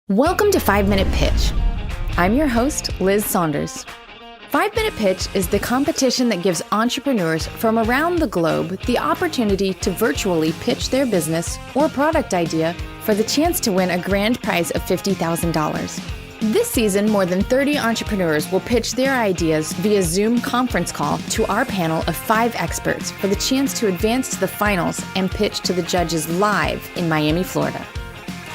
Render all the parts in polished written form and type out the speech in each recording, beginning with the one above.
Welcome to 5-Minute Pitch. I'm your host, Liz Saunders. 5-Minute Pitch is the competition that gives entrepreneurs from around the globe the opportunity to virtually pitch their business or product idea for the chance to win a grand prize of $50,000. This season, more than 30 entrepreneurs will pitch their ideas via Zoom conference call to our panel of 5 experts for the chance to advance to the finals and pitch to the judges live in Miami, Florida.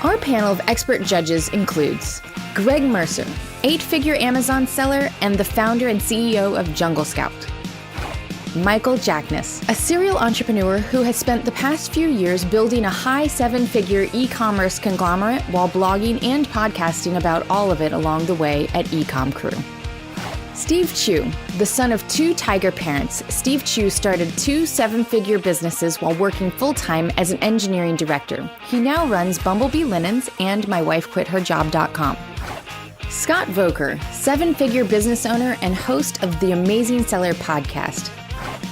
Our panel of expert judges includes Greg Mercer, 8-figure Amazon seller and the founder and CEO of Jungle Scout. Michael Jackness, a serial entrepreneur who has spent the past few years building a high 7-figure e-commerce conglomerate while blogging and podcasting about all of it along the way at EcomCrew. Steve Chou, the son of 2 tiger parents, Steve Chou started 2 7-figure businesses while working full-time as an engineering director. He now runs Bumblebee Linens and MyWifeQuitHerJob.com. Scott VOELKER, 7-figure business owner and host of the Amazing Seller podcast.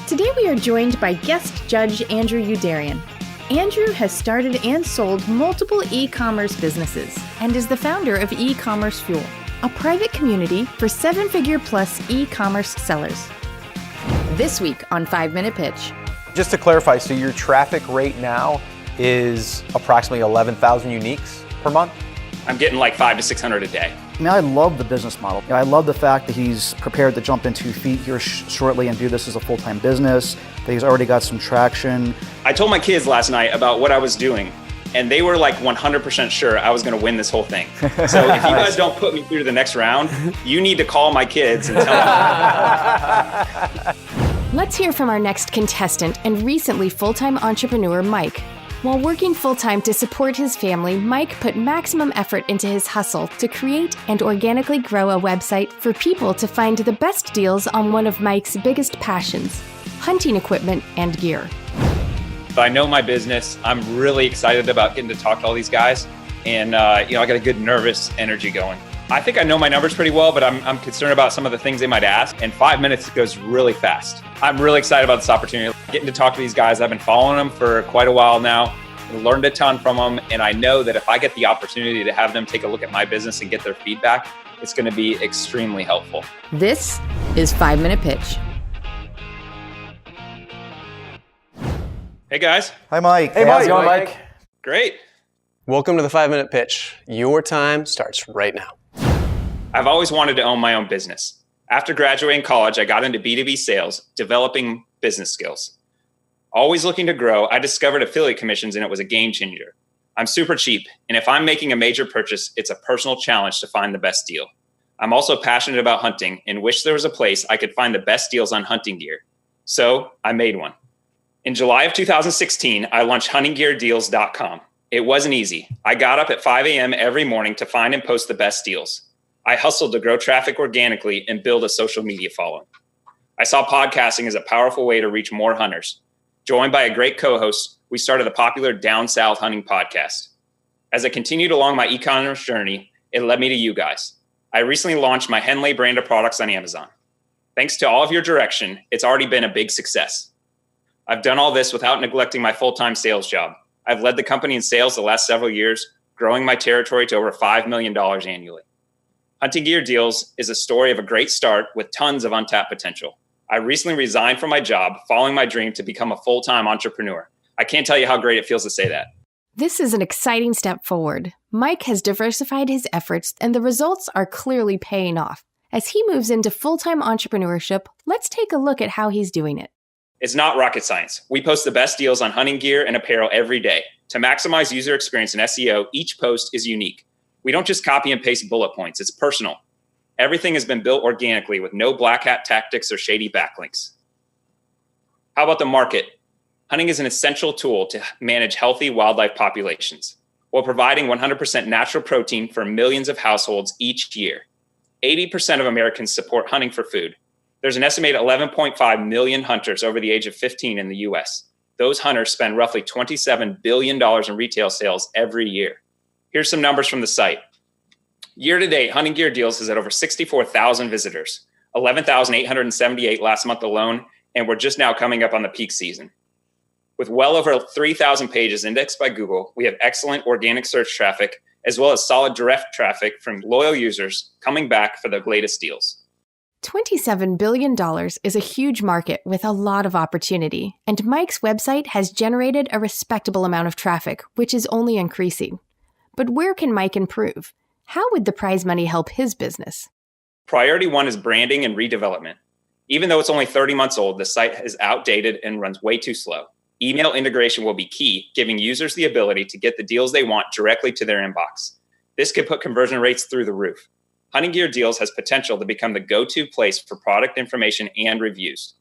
Today we are joined by guest judge Andrew Udarian. Andrew has started and sold multiple e-commerce businesses and is the founder of eCommerce Fuel, a private community for 7-figure plus e-commerce sellers. This week on 5-Minute Pitch. Just to clarify, so your traffic rate now is approximately 11,000 uniques per month? I'm getting like 500 to 600 a day. I love the business model. I love the fact that he's prepared to jump in 2 feet here shortly and do this as a full-time business, that he's already got some traction. I told my kids last night about what I was doing, and they were like 100% sure I was going to win this whole thing. So if you guys don't put me through to the next round, you need to call my kids and tell them. Let's hear from our next contestant and recently full-time entrepreneur, Mike. While working full-time to support his family, Mike put maximum effort into his hustle to create and organically grow a website for people to find the best deals on one of Mike's biggest passions, hunting equipment and gear. I know my business. I'm really excited about getting to talk to all these guys. And, I got a good nervous energy going. I think I know my numbers pretty well, but I'm concerned about some of the things they might ask. And 5 minutes goes really fast. I'm really excited about this opportunity. Getting to talk to these guys. I've been following them for quite a while now. Learned a ton from them. And I know that if I get the opportunity to have them take a look at my business and get their feedback, it's going to be extremely helpful. This is 5-Minute Pitch. Hey guys. Hi, Mike. Hey, how's it going, Mike? Great. Welcome to the 5-Minute Pitch. Your time starts right now. I've always wanted to own my own business. After graduating college, I got into B2B sales, developing business skills. Always looking to grow, I discovered affiliate commissions and it was a game changer. I'm super cheap, and if I'm making a major purchase, it's a personal challenge to find the best deal. I'm also passionate about hunting and wish there was a place I could find the best deals on hunting gear. So I made one. In July of 2016, I launched huntinggeardeals.com. It wasn't easy. I got up at 5 a.m. every morning to find and post the best deals. I hustled to grow traffic organically and build a social media following. I saw podcasting as a powerful way to reach more hunters. Joined by a great co-host, we started the popular Down South Hunting podcast. As I continued along my e-commerce journey, it led me to you guys. I recently launched my Henley brand of products on Amazon. Thanks to all of your direction, it's already been a big success. I've done all this without neglecting my full-time sales job. I've led the company in sales the last several years, growing my territory to over $5 million annually. Hunting Gear Deals is a story of a great start with tons of untapped potential. I recently resigned from my job, following my dream to become a full-time entrepreneur. I can't tell you how great it feels to say that. This is an exciting step forward. Mike has diversified his efforts and the results are clearly paying off. As he moves into full-time entrepreneurship, let's take a look at how he's doing it. It's not rocket science. We post the best deals on hunting gear and apparel every day. To maximize user experience and SEO, each post is unique. We don't just copy and paste bullet points. It's personal. Everything has been built organically with no black hat tactics or shady backlinks. How about the market? Hunting is an essential tool to manage healthy wildlife populations while providing 100% natural protein for millions of households each year. 80% of Americans support hunting for food. There's an estimated 11.5 million hunters over the age of 15 in the US. Those hunters spend roughly $27 billion in retail sales every year. Here's some numbers from the site. Year to date, Hunting Gear Deals has had over 64,000 visitors, 11,878 last month alone, and we're just now coming up on the peak season. With well over 3,000 pages indexed by Google, we have excellent organic search traffic as well as solid direct traffic from loyal users coming back for the latest deals. $27 billion is a huge market with a lot of opportunity, and Mike's website has generated a respectable amount of traffic, which is only increasing. But where can Mike improve? How would the prize money help his business? Priority one is branding and redevelopment. Even though it's only 30 months old, the site is outdated and runs way too slow. Email integration will be key, giving users the ability to get the deals they want directly to their inbox. This could put conversion rates through the roof. Hunting Gear Deals has potential to become the go-to place for product information and reviews.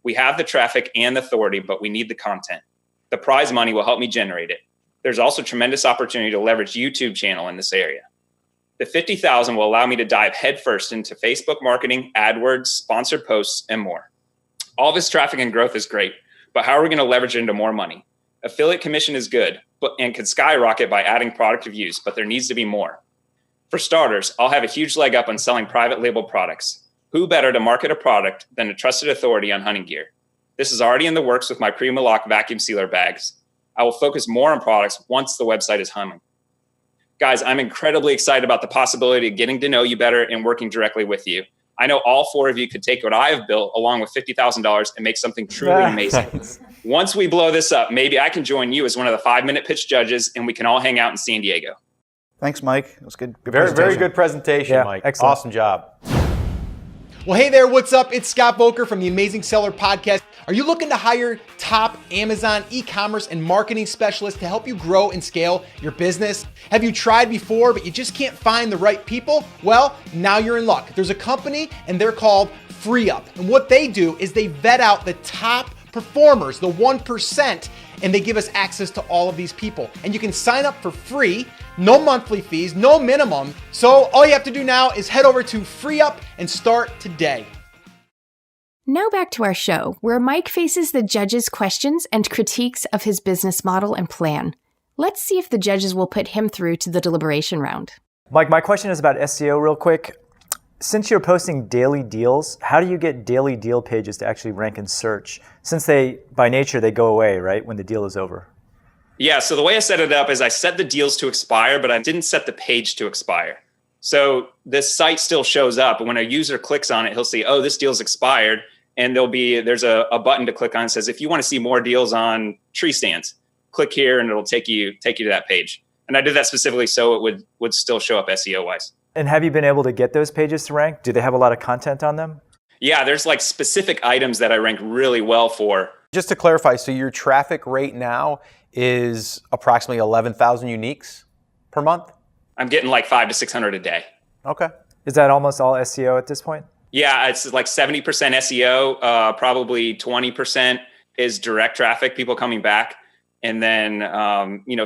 We have the traffic and the authority, but we need the content. The prize money will help me generate it. There's also tremendous opportunity to leverage YouTube channel in this area. The $50,000 will allow me to dive headfirst into Facebook marketing, AdWords, sponsored posts, and more. All this traffic and growth is great, but how are we going to leverage it into more money? Affiliate commission is good, and could skyrocket by adding product reviews, but there needs to be more. For starters, I'll have a huge leg up on selling private label products. Who better to market a product than a trusted authority on hunting gear? This is already in the works with my Prima-Lock vacuum sealer bags. I will focus more on products once the website is humming. Guys, I'm incredibly excited about the possibility of getting to know you better and working directly with you. I know all four of you could take what I have built along with $50,000 and make something truly amazing. Once we blow this up, maybe I can join you as one of the 5-minute pitch judges and we can all hang out in San Diego. Thanks, Mike. It was good. Very good presentation, Mike. Excellent. Awesome job. Well, hey there, what's up? It's Scott VOELKER from the Amazing Seller Podcast. Are you looking to hire top Amazon e-commerce and marketing specialists to help you grow and scale your business? Have you tried before, but you just can't find the right people? Well, now you're in luck. There's a company and they're called FreeUp. And what they do is they vet out the top performers, the 1%, and they give us access to all of these people. And you can sign up for free, no monthly fees, no minimum. So all you have to do now is head over to FreeUp and start today. Now back to our show, where Mike faces the judges' questions and critiques of his business model and plan. Let's see if the judges will put him through to the deliberation round. Mike, my question is about SEO real quick. Since you're posting daily deals, how do you get daily deal pages to actually rank in search? Since they, by nature, they go away, right, when the deal is over? Yeah, so the way I set it up is I set the deals to expire, but I didn't set the page to expire. So this site still shows up, and when a user clicks on it, he'll see, oh, this deal's expired, and there's a button to click on that says, if you want to see more deals on tree stands, click here, and it'll take you to that page. And I did that specifically so it would still show up SEO-wise. And have you been able to get those pages to rank? Do they have a lot of content on them? Yeah, there's like specific items that I rank really well for. Just to clarify, so your traffic rate now is approximately 11,000 uniques per month? I'm getting like 500 to 600 a day. Okay. Is that almost all SEO at this point? Yeah, it's like 70% SEO, probably 20% is direct traffic, people coming back, and then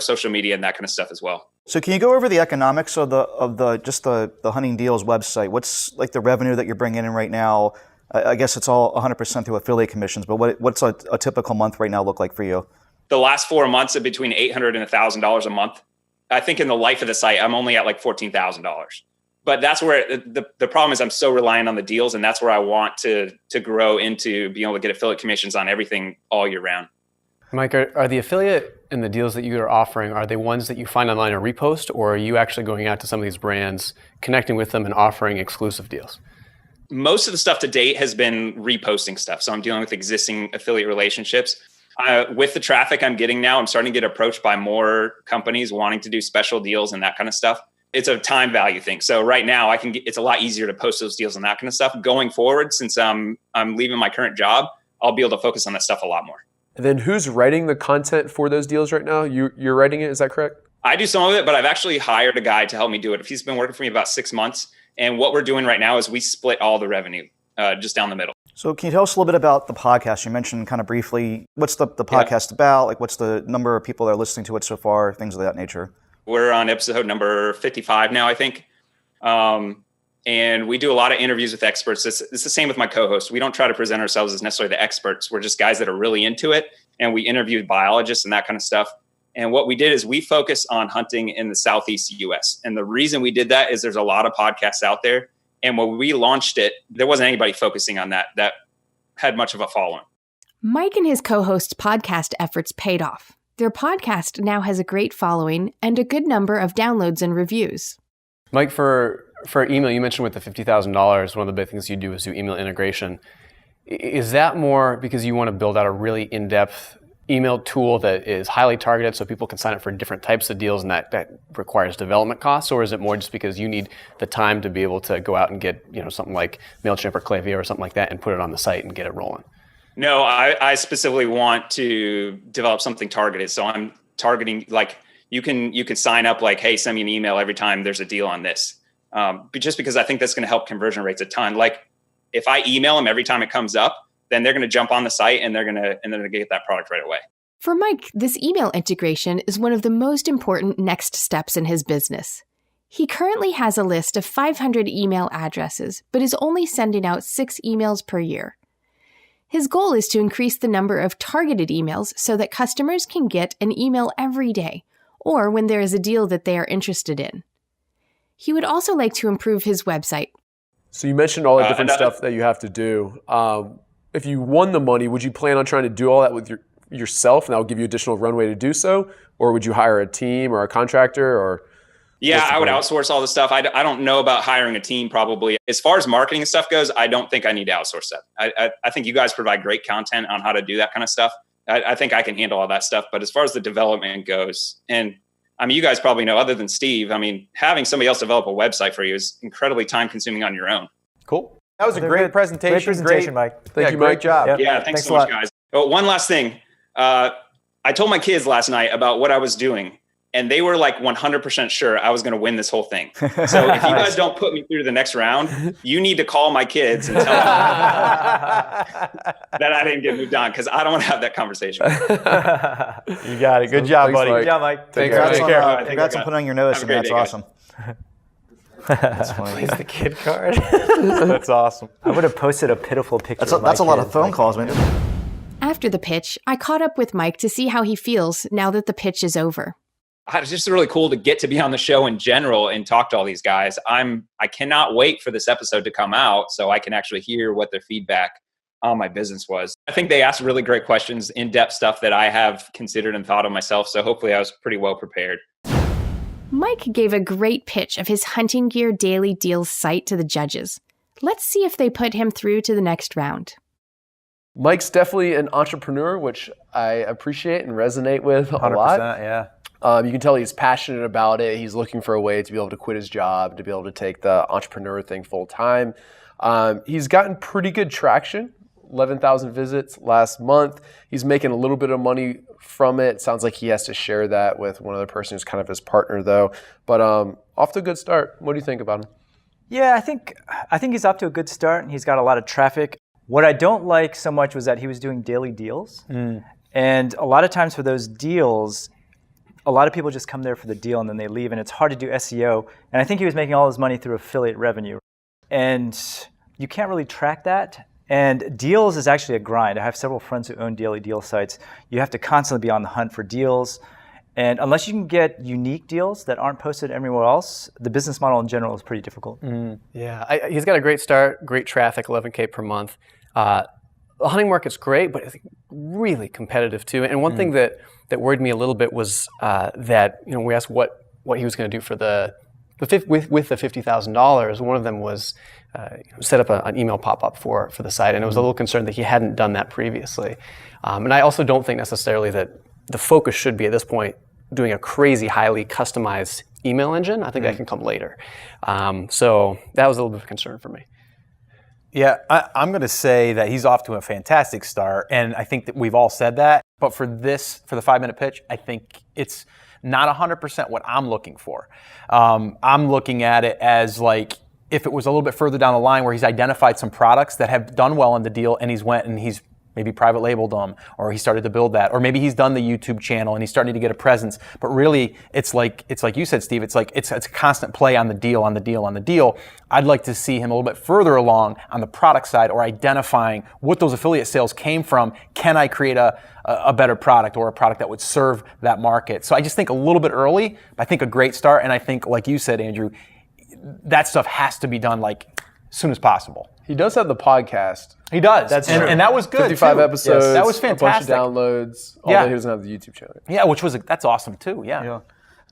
social media and that kind of stuff as well. So can you go over the economics of the Hunting Deals website? What's like the revenue that you're bringing in right now? I guess it's all 100% through affiliate commissions, but what's a typical month right now look like for you? The last 4 months are between $800 and $1,000 a month. I think in the life of the site, I'm only at like $14,000. But that's where the problem is I'm so reliant on the deals, and that's where I want to grow into being able to get affiliate commissions on everything all year round. Mike, are the affiliate and the deals that you are offering, are they ones that you find online or repost, or are you actually going out to some of these brands, connecting with them and offering exclusive deals? Most of the stuff to date has been reposting stuff. So I'm dealing with existing affiliate relationships. With the traffic I'm getting now, I'm starting to get approached by more companies wanting to do special deals and that kind of stuff. It's a time value thing. So right now it's a lot easier to post those deals and that kind of stuff. Going forward, since I'm leaving my current job, I'll be able to focus on that stuff a lot more. And then who's writing the content for those deals right now? You're writing it, is that correct? I do some of it, but I've actually hired a guy to help me do it. He's been working for me about 6 months. And what we're doing right now is we split all the revenue just down the middle. So can you tell us a little bit about the podcast? You mentioned kind of briefly, what's the podcast about? Like what's the number of people that are listening to it so far? Things of that nature. We're on episode number 55 now, I think. And we do a lot of interviews with experts. It's the same with my co-host. We don't try to present ourselves as necessarily the experts. We're just guys that are really into it. And we interviewed biologists and that kind of stuff. And what we did is we focus on hunting in the Southeast US. And the reason we did that is there's a lot of podcasts out there. And when we launched it, there wasn't anybody focusing on that had much of a following. Mike and his co-host's podcast efforts paid off. Their podcast now has a great following and a good number of downloads and reviews. Mike, for email, you mentioned with the $50,000, one of the big things you do is do email integration. Is that more because you want to build out a really in-depth email tool that is highly targeted so people can sign up for different types of deals and that requires development costs? Or is it more just because you need the time to be able to go out and get something like MailChimp or Klaviyo or something like that and put it on the site and get it rolling? No, I specifically want to develop something targeted. So I'm targeting, like, you can sign up like, hey, send me an email every time there's a deal on this. But just because I think that's going to help conversion rates a ton. Like, if I email them every time it comes up, then they're going to jump on the site and they're going to get that product right away. For Mike, this email integration is one of the most important next steps in his business. He currently has a list of 500 email addresses, but is only sending out 6 emails per year. His goal is to increase the number of targeted emails so that customers can get an email every day, or when there is a deal that they are interested in. He would also like to improve his website. So you mentioned all the different stuff that you have to do. If you won the money, would you plan on trying to do all that with yourself, and that will give you additional runway to do so? Or would you hire a team or a contractor? Or yeah, I would outsource all the stuff. I don't know about hiring a team probably. As far as marketing and stuff goes, I don't think I need to outsource that. I think you guys provide great content on how to do that kind of stuff. I think I can handle all that stuff. But as far as the development goes, and I mean, you guys probably know, other than Steve, I mean, having somebody else develop a website for you is incredibly time consuming on your own. Cool. That was a great presentation. Great presentation, Mike. Thank you, great Mike. job. Yep. Yeah, thanks so much, guys. Oh, one last thing. I told my kids last night about what I was doing, and they were like 100% sure I was going to win this whole thing. So if you guys don't put me through to the next round, you need to call my kids and tell them that I didn't get moved on, because I don't want to have that conversation. You got it. Good job, Thanks, buddy. Mike. Good job, Mike. Congrats on putting on your notice, and that's awesome. That's funny. Plays the kid card. That's awesome. I would have posted a pitiful picture. That's a lot of phone calls, man. After the pitch, I caught up with Mike to see how he feels now that the pitch is over. It's just really cool to get to be on the show in general and talk to all these guys. I cannot wait for this episode to come out so I can actually hear what their feedback on my business was. I think they asked really great questions, in-depth stuff that I have considered and thought of myself. So hopefully I was pretty well prepared. Mike gave a great pitch of his Hunting Gear Daily Deals site to the judges. Let's see if they put him through to the next round. Mike's definitely an entrepreneur, which I appreciate and resonate with a lot. Yeah. You can tell he's passionate about it. He's looking for a way to be able to quit his job, to be able to take the entrepreneur thing full time. He's gotten pretty good traction, 11,000 visits last month. He's making a little bit of money from it. Sounds like he has to share that with one other person who's kind of his partner, though. But off to a good start. What do you think about him? Yeah, I think he's off to a good start, and he's got a lot of traffic. What I don't like so much was that he was doing daily deals. And a lot of times for those deals, a lot of people just come there for the deal and then they leave, and it's hard to do SEO. And I think he was making all his money through affiliate revenue. And you can't really track that. And deals is actually a grind. I have several friends who own daily deal sites. You have to constantly be on the hunt for deals. And unless you can get unique deals that aren't posted anywhere else, the business model in general is pretty difficult. Yeah, he's got a great start, great traffic, 11K per month. The hunting market's great, but it's really competitive too. And one thing that worried me a little bit was that we asked what he was going to do for with the $50,000. One of them was set up an email pop-up for the site, and it was a little concerned that he hadn't done that previously. And I also don't think necessarily that the focus should be at this point doing a crazy, highly customized email engine. I think that can come later. So that was a little bit of a concern for me. Yeah, I'm going to say that he's off to a fantastic start, and I think that we've all said that. But for the 5-minute pitch, I think it's not 100% what I'm looking for. I'm looking at it as like if it was a little bit further down the line where he's identified some products that have done well in the deal, and he's maybe private labeled them, or he started to build that, or maybe he's done the YouTube channel and he's starting to get a presence. But really, it's like you said, Steve. It's like it's a constant play on the deal, on the deal, on the deal. I'd like to see him a little bit further along on the product side, or identifying what those affiliate sales came from. Can I create a better product, or a product that would serve that market? So I just think a little bit early, but I think a great start. And I think, like you said, Andrew, that stuff has to be done like soon as possible. He does have the podcast. He does. That's and, true. and that was good. 55 too. episodes. That was fantastic. A bunch of downloads. Yeah. Although he doesn't have the YouTube channel. Yeah, that's awesome too. Yeah.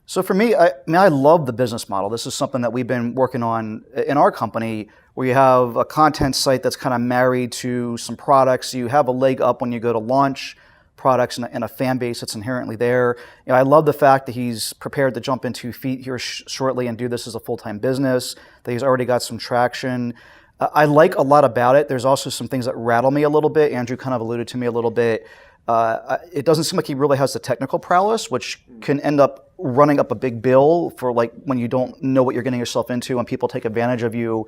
So for me, I love the business model. This is something that we've been working on in our company, where you have a content site that's kind of married to some products. You have a leg up when you go to launch products and a fan base that's inherently there. I love the fact that he's prepared to jump in 2 feet here shortly and do this as a full-time business, that he's already got some traction. I like a lot about it. There's also some things that rattle me a little bit. Andrew kind of alluded to me a little bit. It doesn't seem like he really has the technical prowess, which can end up running up a big bill for like when you don't know what you're getting yourself into and people take advantage of you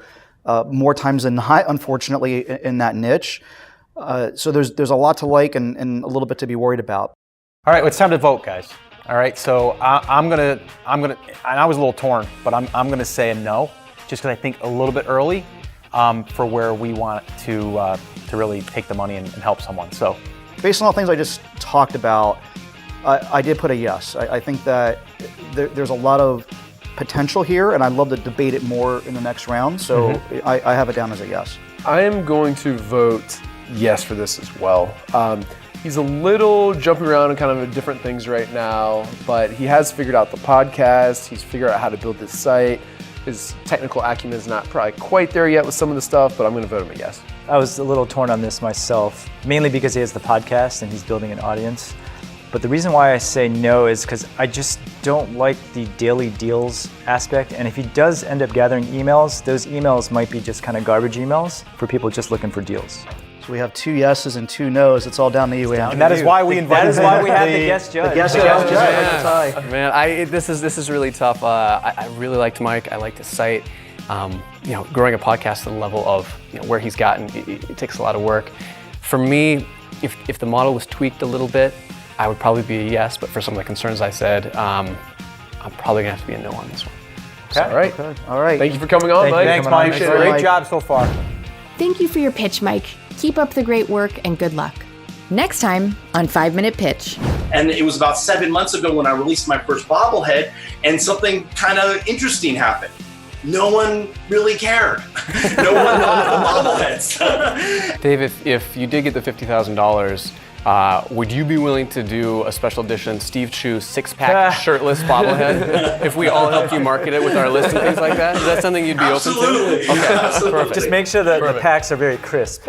more times than not, unfortunately, in that niche. So there's a lot to like and a little bit to be worried about. All right, well, it's time to vote, guys. All right, so I'm gonna, and I was a little torn, but I'm gonna say a no, just because I think a little bit early for where we want to really take the money and help someone. So, based on all the things I just talked about, I did put a yes. I think that there's a lot of potential here, and I'd love to debate it more in the next round. So I have it down as a yes. I am going to vote yes for this as well. He's a little jumping around in kind of different things right now, but he has figured out the podcast. He's figured out how to build this site. His technical acumen is not probably quite there yet with some of the stuff, but I'm going to vote him a yes. I was a little torn on this myself, mainly because he has the podcast and he's building an audience. But the reason why I say no is because I just don't like the daily deals aspect. And if he does end up gathering emails, those emails might be just kind of garbage emails for people just looking for deals. So we have 2 yeses and 2 nos. It's all down to you, Andrew. and that is why we invited. That is why we have the guest judge. The guest judge. Right. Man, this is really tough. I really liked Mike. I liked his site. Growing a podcast to the level of where he's gotten, it takes a lot of work. For me, if the model was tweaked a little bit, I would probably be a yes. But for some of the concerns I said, I'm probably gonna have to be a no on this one. Okay. All right. Thank you for coming on, Mike. Thanks, Mike. Appreciate it, Great Mike. job so far. Thank you for your pitch, Mike. Keep up the great work and good luck. Next time on 5 Minute Pitch. And it was about 7 months ago when I released my first bobblehead, and something kind of interesting happened. No one really cared. No one bought the bobbleheads. Dave, if you did get the $50,000, would you be willing to do a special edition Steve Chou 6-pack shirtless bobblehead if we all helped you market it with our list and things like that? Is that something you'd be open to? Absolutely. Okay, Absolutely. perfect. Just make sure that the packs are very crisp.